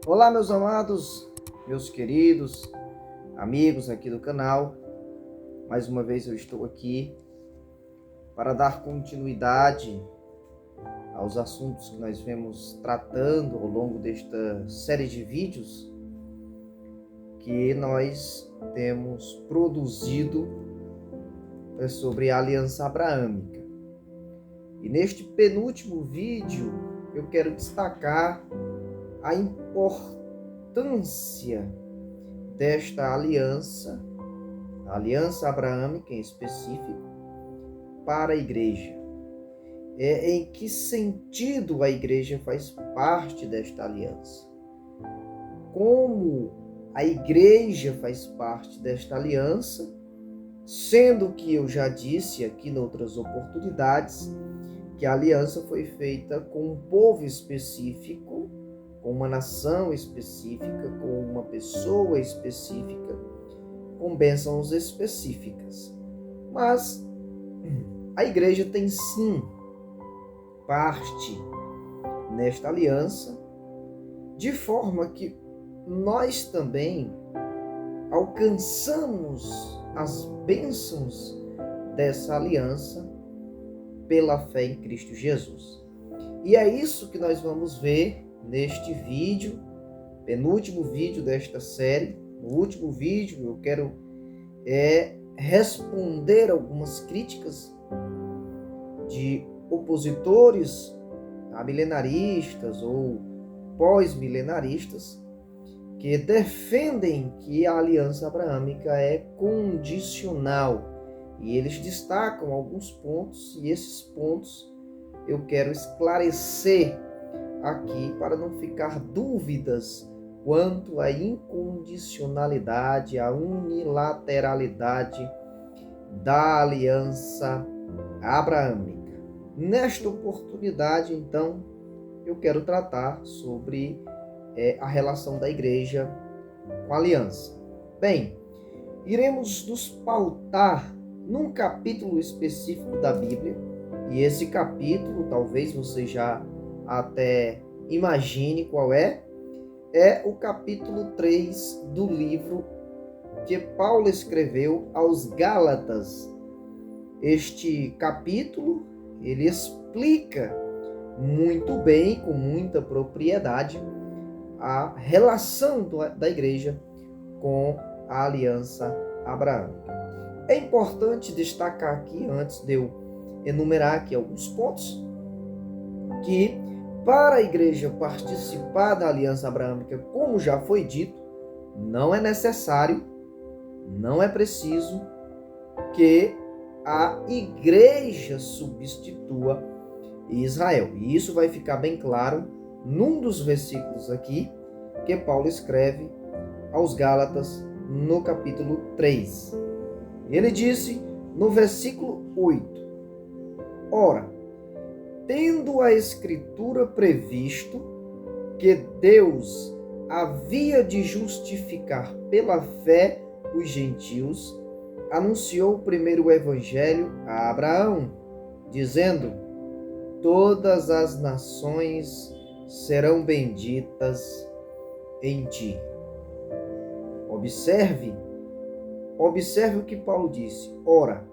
Olá, meus amados, meus queridos amigos aqui do canal. Mais uma vez eu estou aqui para dar continuidade aos assuntos que nós vemos tratando ao longo desta série de vídeos que nós temos produzido sobre a aliança abraâmica. E neste penúltimo vídeo eu quero destacar a importância desta aliança, a aliança abraâmica em específico, para a igreja. Em que sentido a igreja faz parte desta aliança? Como a igreja faz parte desta aliança, sendo que eu já disse aqui em outras oportunidades que a aliança foi feita com um povo específico, com uma nação específica, com uma pessoa específica, com bênçãos específicas. Mas a igreja tem sim parte nesta aliança, de forma que nós também alcançamos as bênçãos dessa aliança pela fé em Cristo Jesus. E é isso que nós vamos ver neste vídeo, penúltimo vídeo desta série. No último vídeo eu quero responder algumas críticas de opositores a milenaristas ou pós-milenaristas que defendem que a aliança abraâmica é condicional. E eles destacam alguns pontos, e esses pontos eu quero esclarecer aqui para não ficar dúvidas quanto à incondicionalidade, à unilateralidade da aliança abraâmica. Nesta oportunidade, então, eu quero tratar sobre a relação da igreja com a aliança. Bem, iremos nos pautar num capítulo específico da Bíblia, e esse capítulo, talvez você já até imagine qual é o capítulo 3 do livro que Paulo escreveu aos Gálatas. Este capítulo, ele explica muito bem, com muita propriedade, a relação da igreja com a aliança abraâmica. É importante destacar aqui, antes de eu enumerar aqui alguns pontos, que para a igreja participar da aliança abraâmica, como já foi dito, não é necessário, não é preciso que a igreja substitua Israel. E isso vai ficar bem claro num dos versículos aqui que Paulo escreve aos Gálatas no capítulo 3. Ele disse no versículo 8: Ora, tendo a Escritura previsto que Deus havia de justificar pela fé os gentios, anunciou primeiro o evangelho a Abraão, dizendo: todas as nações serão benditas em ti. Observe o que Paulo disse. Ora,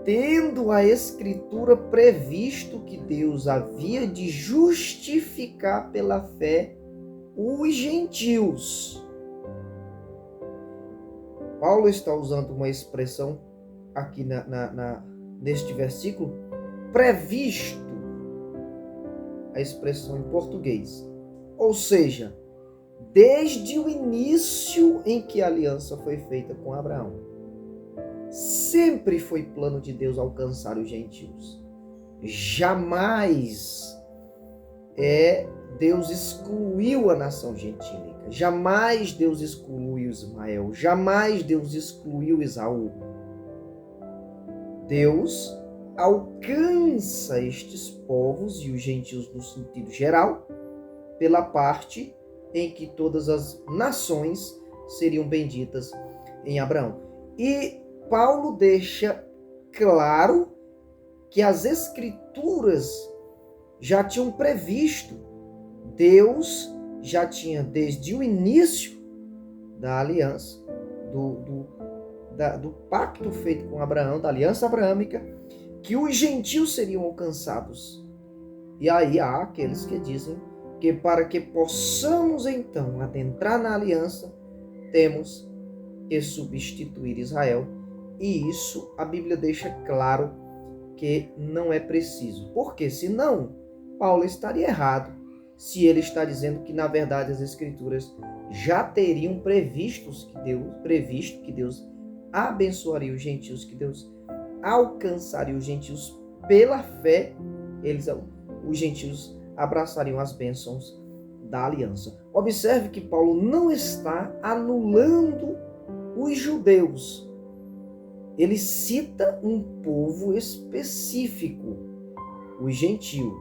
tendo a Escritura previsto que Deus havia de justificar pela fé os gentios. Paulo está usando uma expressão aqui neste versículo, previsto, a expressão em português. Ou seja, desde o início em que a aliança foi feita com Abraão, sempre foi plano de Deus alcançar os gentios. Jamais Deus excluiu a nação gentílica. Jamais Deus excluiu Ismael. Jamais Deus excluiu Esaú. Deus alcança estes povos e os gentios no sentido geral, pela parte em que todas as nações seriam benditas em Abraão. E Paulo deixa claro que as Escrituras já tinham previsto Deus já tinha desde o início da aliança, do pacto feito com Abraão, da aliança abraâmica, que os gentios seriam alcançados. E aí há aqueles que dizem que para que possamos então adentrar na aliança, temos que substituir Israel. E isso a Bíblia deixa claro que não é preciso. Porque senão, Paulo estaria errado se ele está dizendo que, na verdade, as Escrituras já teriam previsto que Deus abençoaria os gentios, que Deus alcançaria os gentios pela fé, os gentios abraçariam as bênçãos da aliança. Observe que Paulo não está anulando os judeus. Ele cita um povo específico, os gentios.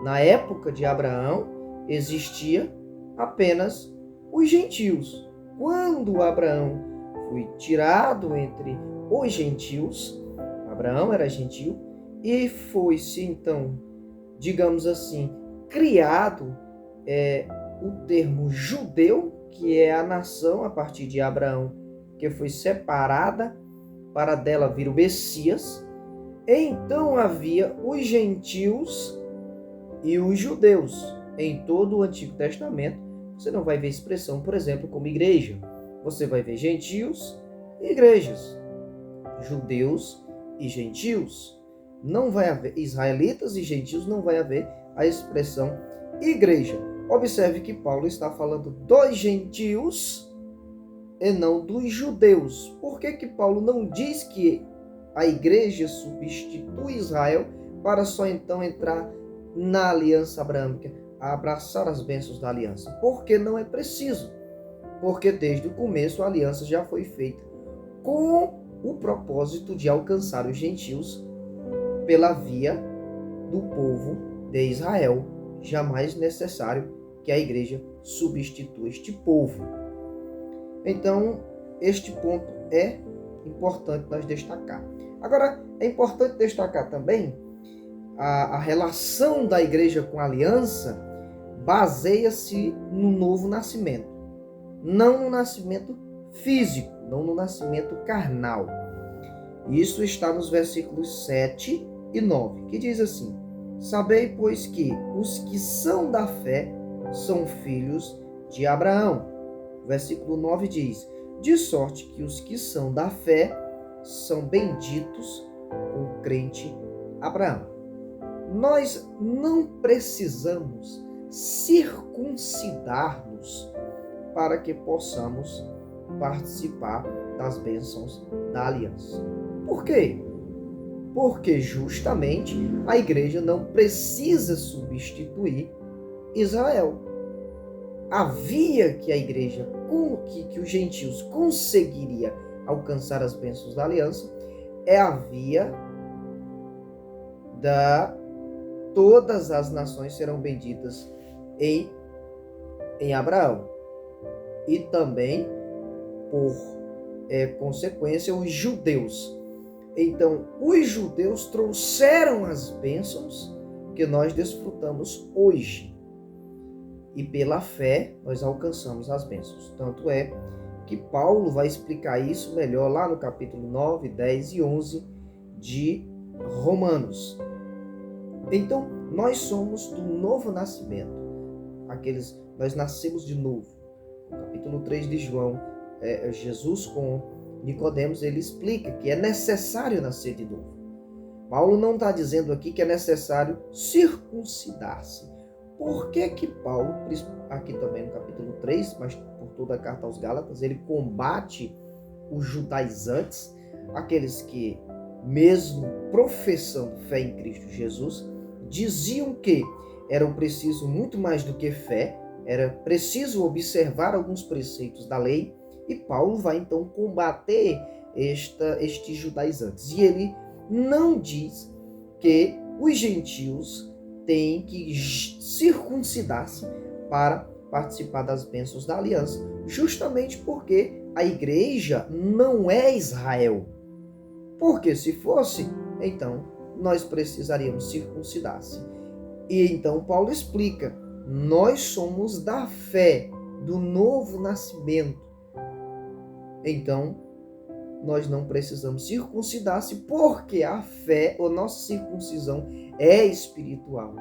Na época de Abraão, existia apenas os gentios. Quando Abraão foi tirado entre os gentios, Abraão era gentio, e foi-se então, digamos assim, criado o termo judeu, que é a nação a partir de Abraão, que foi separada para dela vir o Messias. Então havia os gentios e os judeus. Em todo o Antigo Testamento, você não vai ver expressão, por exemplo, como igreja. Você vai ver gentios e igrejas, judeus e gentios. Não vai haver israelitas e gentios, não vai haver a expressão igreja. Observe que Paulo está falando dos gentios e não dos judeus. Por que Paulo não diz que a igreja substitui Israel para só então entrar na aliança abraâmica, a abraçar as bênçãos da aliança? Porque não é preciso. Porque desde o começo a aliança já foi feita com o propósito de alcançar os gentios pela via do povo de Israel. Jamais necessário que a igreja substitua este povo. Então, este ponto é importante nós destacar. Agora, é importante destacar também a relação da igreja com a aliança baseia-se no novo nascimento. Não no nascimento físico, não no nascimento carnal. Isso está nos versículos 7 e 9, que diz assim: Sabei, pois, que os que são da fé são filhos de Abraão. Versículo 9 diz: De sorte que os que são da fé são benditos com o crente Abraão. Nós não precisamos circuncidar-nos para que possamos participar das bênçãos da aliança. Por quê? Porque justamente a igreja não precisa substituir Israel. A via que a igreja, que os gentios conseguiria alcançar as bênçãos da aliança, é a via da todas as nações serão benditas em Abraão. E também, por consequência, os judeus. Então, os judeus trouxeram as bênçãos que nós desfrutamos hoje. E pela fé, nós alcançamos as bênçãos. Tanto é que Paulo vai explicar isso melhor lá no capítulo 9, 10 e 11 de Romanos. Então, nós somos do novo nascimento. Nós nascemos de novo. No capítulo 3 de João, Jesus com Nicodemos, ele explica que é necessário nascer de novo. Paulo não está dizendo aqui que é necessário circuncidar-se. Por que Paulo, aqui também no capítulo 3, mas por toda a carta aos Gálatas, ele combate os judaizantes, aqueles que, mesmo professando fé em Cristo Jesus, diziam que era preciso muito mais do que fé, era preciso observar alguns preceitos da lei, e Paulo vai então combater estes judaizantes. E ele não diz que os gentios têm que circuncidar-se para participar das bênçãos da aliança, justamente porque a igreja não é Israel. Porque se fosse, então nós precisaríamos circuncidar-se. E então Paulo explica: nós somos da fé, do novo nascimento. Então, nós não precisamos circuncidar-se, porque a fé, a nossa circuncisão é espiritual.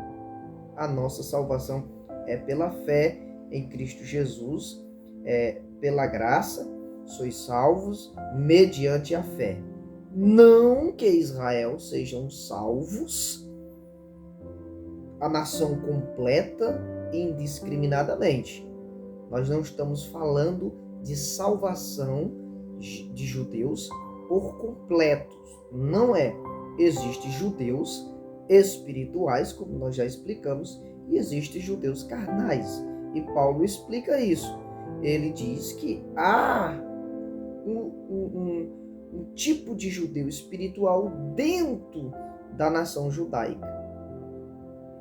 A nossa salvação é pela fé em Cristo Jesus, é pela graça, sois salvos mediante a fé. Não que Israel sejam salvos, a nação completa, indiscriminadamente. Nós não estamos falando de salvação de judeus por completos. Não é. Existem judeus espirituais, como nós já explicamos, e existem judeus carnais. E Paulo explica isso. Ele diz que há um tipo de judeu espiritual dentro da nação judaica.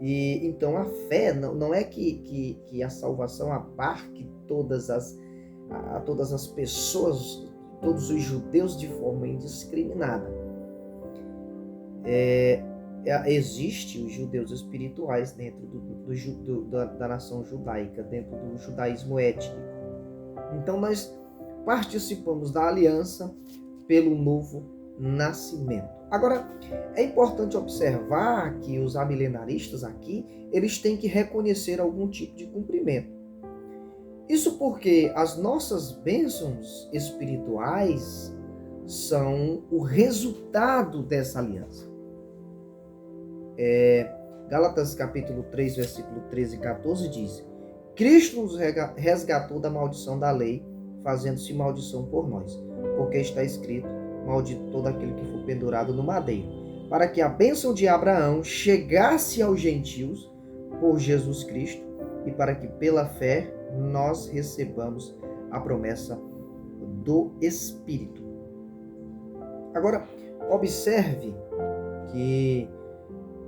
E então a fé não é que a salvação abarque todas as pessoas, todos os judeus de forma indiscriminada. Existem os judeus espirituais dentro da nação judaica, dentro do judaísmo étnico. Então nós participamos da aliança pelo novo nascimento. Agora, é importante observar que os amilenaristas aqui, eles têm que reconhecer algum tipo de cumprimento. Isso porque as nossas bênçãos espirituais são o resultado dessa aliança. Gálatas capítulo 3, versículo 13 e 14 diz: Cristo nos resgatou da maldição da lei, fazendo-se maldição por nós, porque está escrito: maldito todo aquele que for pendurado no madeiro, para que a bênção de Abraão chegasse aos gentios por Jesus Cristo, e para que pela fé nós recebamos a promessa do Espírito. Agora, observe que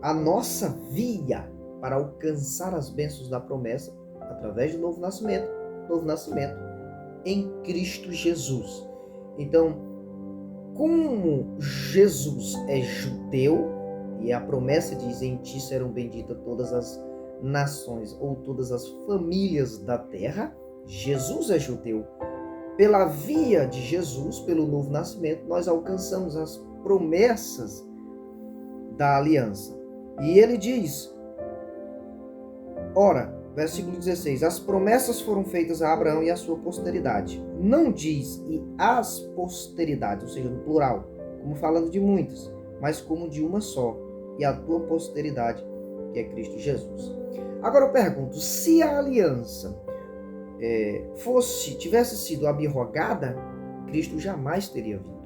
a nossa via para alcançar as bênçãos da promessa, através do novo nascimento em Cristo Jesus. Então, como Jesus é judeu, e a promessa diz: em ti serão benditas todas as nações ou todas as famílias da terra, Jesus é judeu. Pela via de Jesus, pelo novo nascimento, nós alcançamos as promessas da aliança. E ele diz, ora, versículo 16, as promessas foram feitas a Abraão e a sua posteridade. Não diz e as posteridades, ou seja, no plural, como falando de muitas, mas como de uma só, e a tua posteridade, que é Cristo Jesus. Agora eu pergunto, se a aliança tivesse sido abrogada, Cristo jamais teria vindo.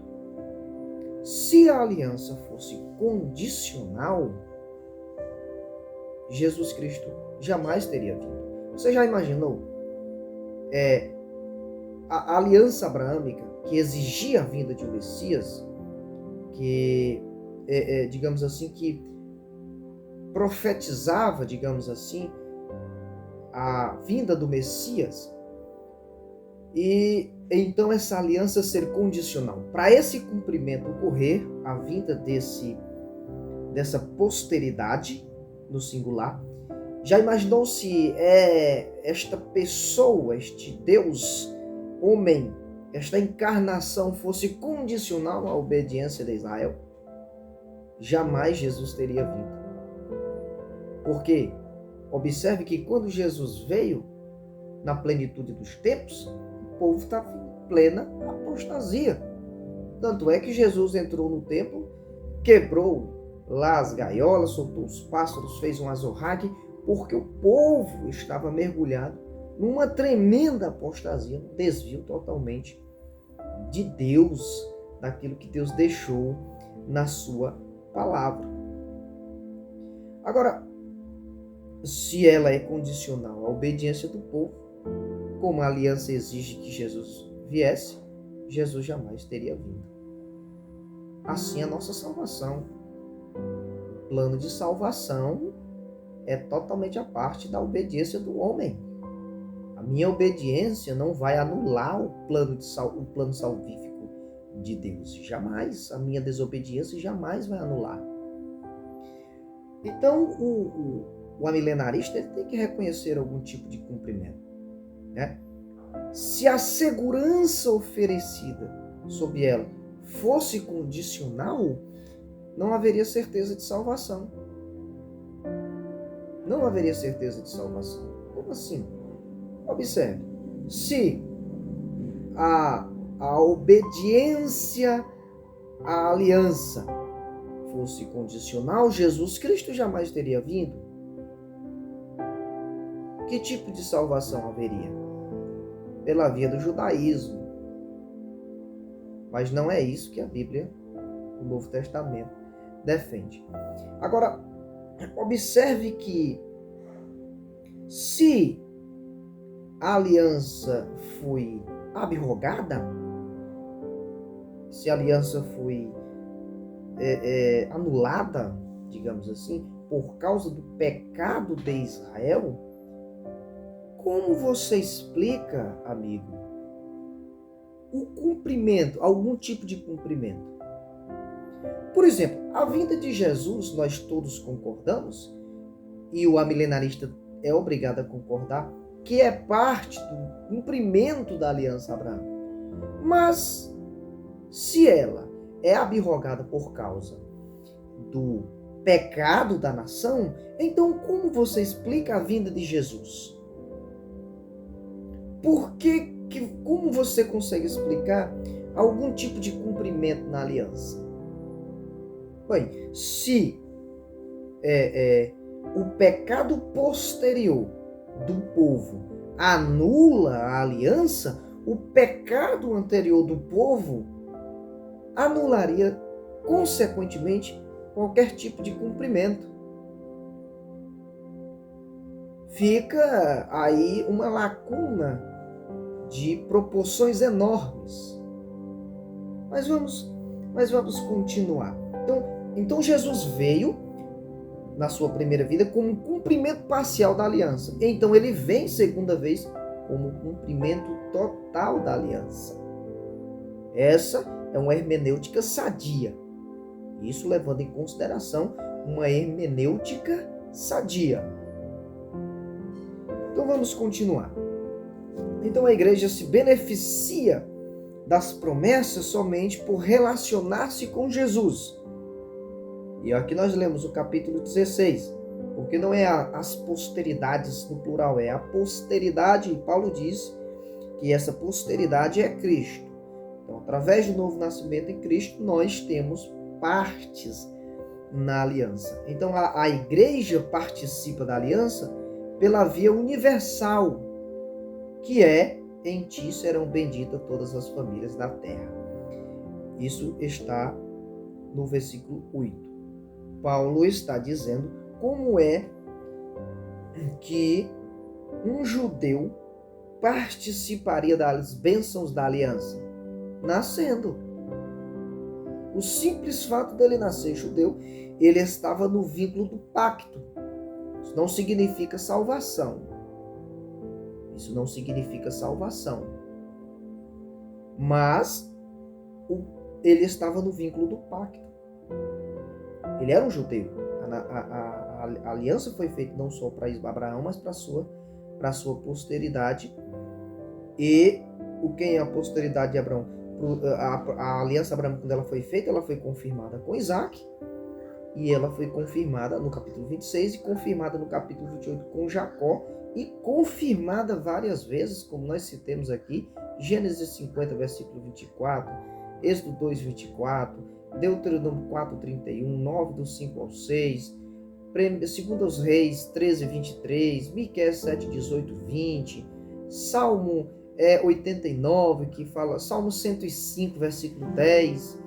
Se a aliança fosse condicional, Jesus Cristo jamais teria vindo. Você já imaginou? A aliança abraâmica, que exigia a vinda de um Messias, que, digamos assim, que profetizava, digamos assim, a vinda do Messias, e então essa aliança ser condicional. Para esse cumprimento ocorrer, a vinda dessa posteridade, no singular, já imaginou se esta pessoa, este Deus, homem, esta encarnação fosse condicional à obediência de Israel? Jamais Jesus teria vindo. Por quê? Observe que quando Jesus veio, na plenitude dos tempos, o povo estava em plena apostasia. Tanto é que Jesus entrou no templo, quebrou lá as gaiolas, soltou os pássaros, fez um azorrague, porque o povo estava mergulhado numa tremenda apostasia, um desvio totalmente de Deus, daquilo que Deus deixou na sua palavra. Agora, se ela é condicional à obediência do povo, como a aliança exige que Jesus viesse, Jesus jamais teria vindo. Assim, a nossa salvação, o plano de salvação é totalmente a parte da obediência do homem. A minha obediência não vai anular o plano salvífico de Deus. Jamais. A minha desobediência jamais vai anular. Então, o amilenarista ele tem que reconhecer algum tipo de cumprimento, né? Se a segurança oferecida sob ela fosse condicional, não haveria certeza de salvação. Não haveria certeza de salvação. Como assim? Observe. Se a obediência à aliança fosse condicional, Jesus Cristo jamais teria vindo. Que tipo de salvação haveria? Pela via do judaísmo. Mas não é isso que a Bíblia, o Novo Testamento, defende. Agora, observe que se a aliança foi abrogada, se a aliança foi anulada, digamos assim, por causa do pecado de Israel, como você explica, amigo, o cumprimento, algum tipo de cumprimento? Por exemplo, a vinda de Jesus, nós todos concordamos, e o amilenarista é obrigado a concordar, que é parte do cumprimento da aliança abraâmica. Mas, se ela é abrogada por causa do pecado da nação, então como você explica a vinda de Jesus? Como você consegue explicar algum tipo de cumprimento na aliança? Bem, se o pecado posterior do povo anula a aliança, o pecado anterior do povo anularia, consequentemente, qualquer tipo de cumprimento. Fica aí uma lacuna de proporções enormes. Mas vamos continuar. Então Jesus veio na sua primeira vida como um cumprimento parcial da aliança. Então ele vem segunda vez como um cumprimento total da aliança. Essa é uma hermenêutica sadia. Isso levando em consideração uma hermenêutica sadia. Então vamos continuar. Então a igreja se beneficia das promessas somente por relacionar-se com Jesus. E aqui nós lemos o capítulo 16, porque não é as posteridades no plural, é a posteridade, e Paulo diz que essa posteridade é Cristo. Então, através do novo nascimento em Cristo, nós temos partes na aliança. Então, a igreja participa da aliança pela via universal, que é: em ti serão benditas todas as famílias da terra. Isso está no versículo 8. Paulo está dizendo como é que um judeu participaria das bênçãos da aliança? Nascendo. O simples fato dele nascer judeu, ele estava no vínculo do pacto. Isso não significa salvação. Isso não significa salvação. Mas ele estava no vínculo do pacto. Ele era um judeu. A aliança foi feita não só para Abraão, mas para a sua posteridade. E quem é a posteridade de Abraão? A aliança abraâmica, quando ela foi feita, ela foi confirmada com Isaac. E ela foi confirmada no capítulo 26 e confirmada no capítulo 28 com Jacó. E confirmada várias vezes, como nós citamos aqui, Gênesis 50, versículo 24, Êxodo 2, 24, Deuteronômio 4, 31, 9, do 5 ao 6, 2 aos Reis 13, 23, Miqueias 7, 18, 20, Salmo 89, que fala, Salmo 105, versículo 10,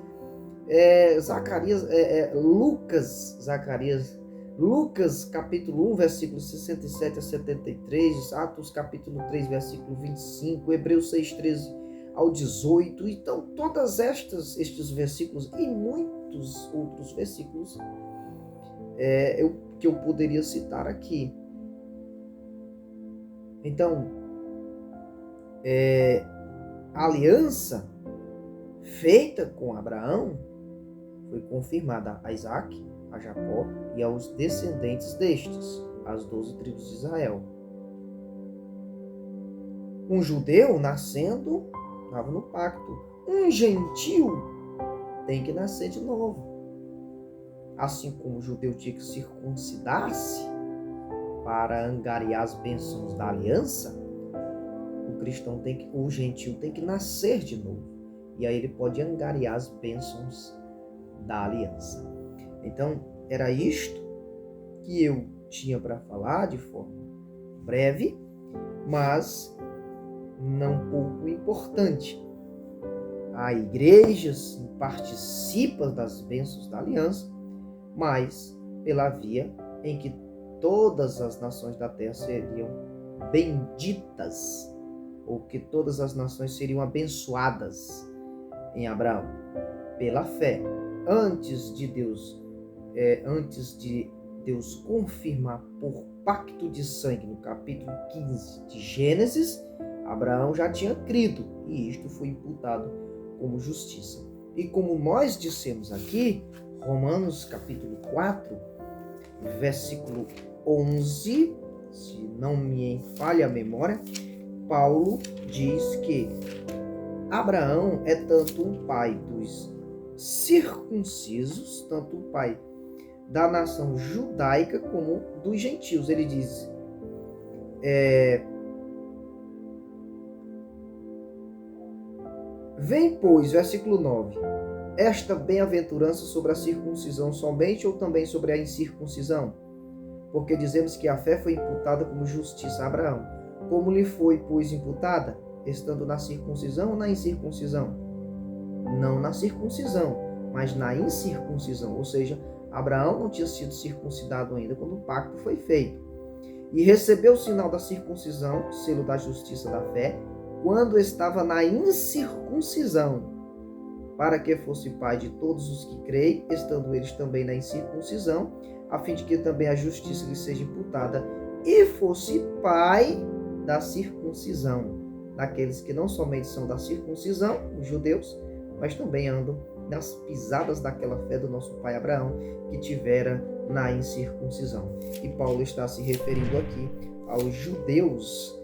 Lucas, capítulo 1, versículo 67 a 73, Atos, capítulo 3, versículo 25, Hebreus 6, 13 ao 18. Então, todos estes versículos e muitos outros versículos que eu poderia citar aqui. Então, a aliança feita com Abraão foi confirmada a Isaac, a Jacó e aos descendentes destes. as 12 tribos de Israel. Um judeu nascendo, estava no pacto. Um gentil tem que nascer de novo. Assim como o judeu tinha que circuncidar-se para angariar as bênçãos da aliança, o gentil tem que nascer de novo. E aí ele pode angariar as bênçãos da aliança. Então, era isto que eu tinha para falar de forma breve, mas não pouco importante. A igreja participa das bênçãos da aliança, mas pela via em que todas as nações da terra seriam benditas, ou que todas as nações seriam abençoadas em Abraão, pela fé. Antes de Deus confirmar por pacto de sangue no capítulo 15 de Gênesis, Abraão já tinha crido, e isto foi imputado como justiça. E como nós dissemos aqui, Romanos capítulo 4, versículo 11, se não me falha a memória, Paulo diz que Abraão é tanto o pai dos circuncisos, tanto o pai da nação judaica como dos gentios. Ele diz, vem, pois, versículo 9, esta bem-aventurança sobre a circuncisão somente ou também sobre a incircuncisão? Porque dizemos que a fé foi imputada como justiça a Abraão. Como lhe foi, pois, imputada? Estando na circuncisão ou na incircuncisão? Não na circuncisão, mas na incircuncisão. Ou seja, Abraão não tinha sido circuncidado ainda quando o pacto foi feito. E recebeu o sinal da circuncisão, selo da justiça da fé, quando estava na incircuncisão, para que fosse pai de todos os que creem, estando eles também na incircuncisão, a fim de que também a justiça lhe seja imputada, e fosse pai da circuncisão, daqueles que não somente são da circuncisão, os judeus, mas também andam nas pisadas daquela fé do nosso pai Abraão, que tivera na incircuncisão. E Paulo está se referindo aqui aos judeus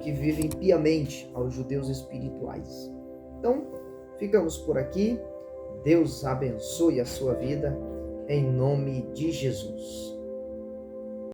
que vivem piamente, aos judeus espirituais. Então, ficamos por aqui. Deus abençoe a sua vida, em nome de Jesus.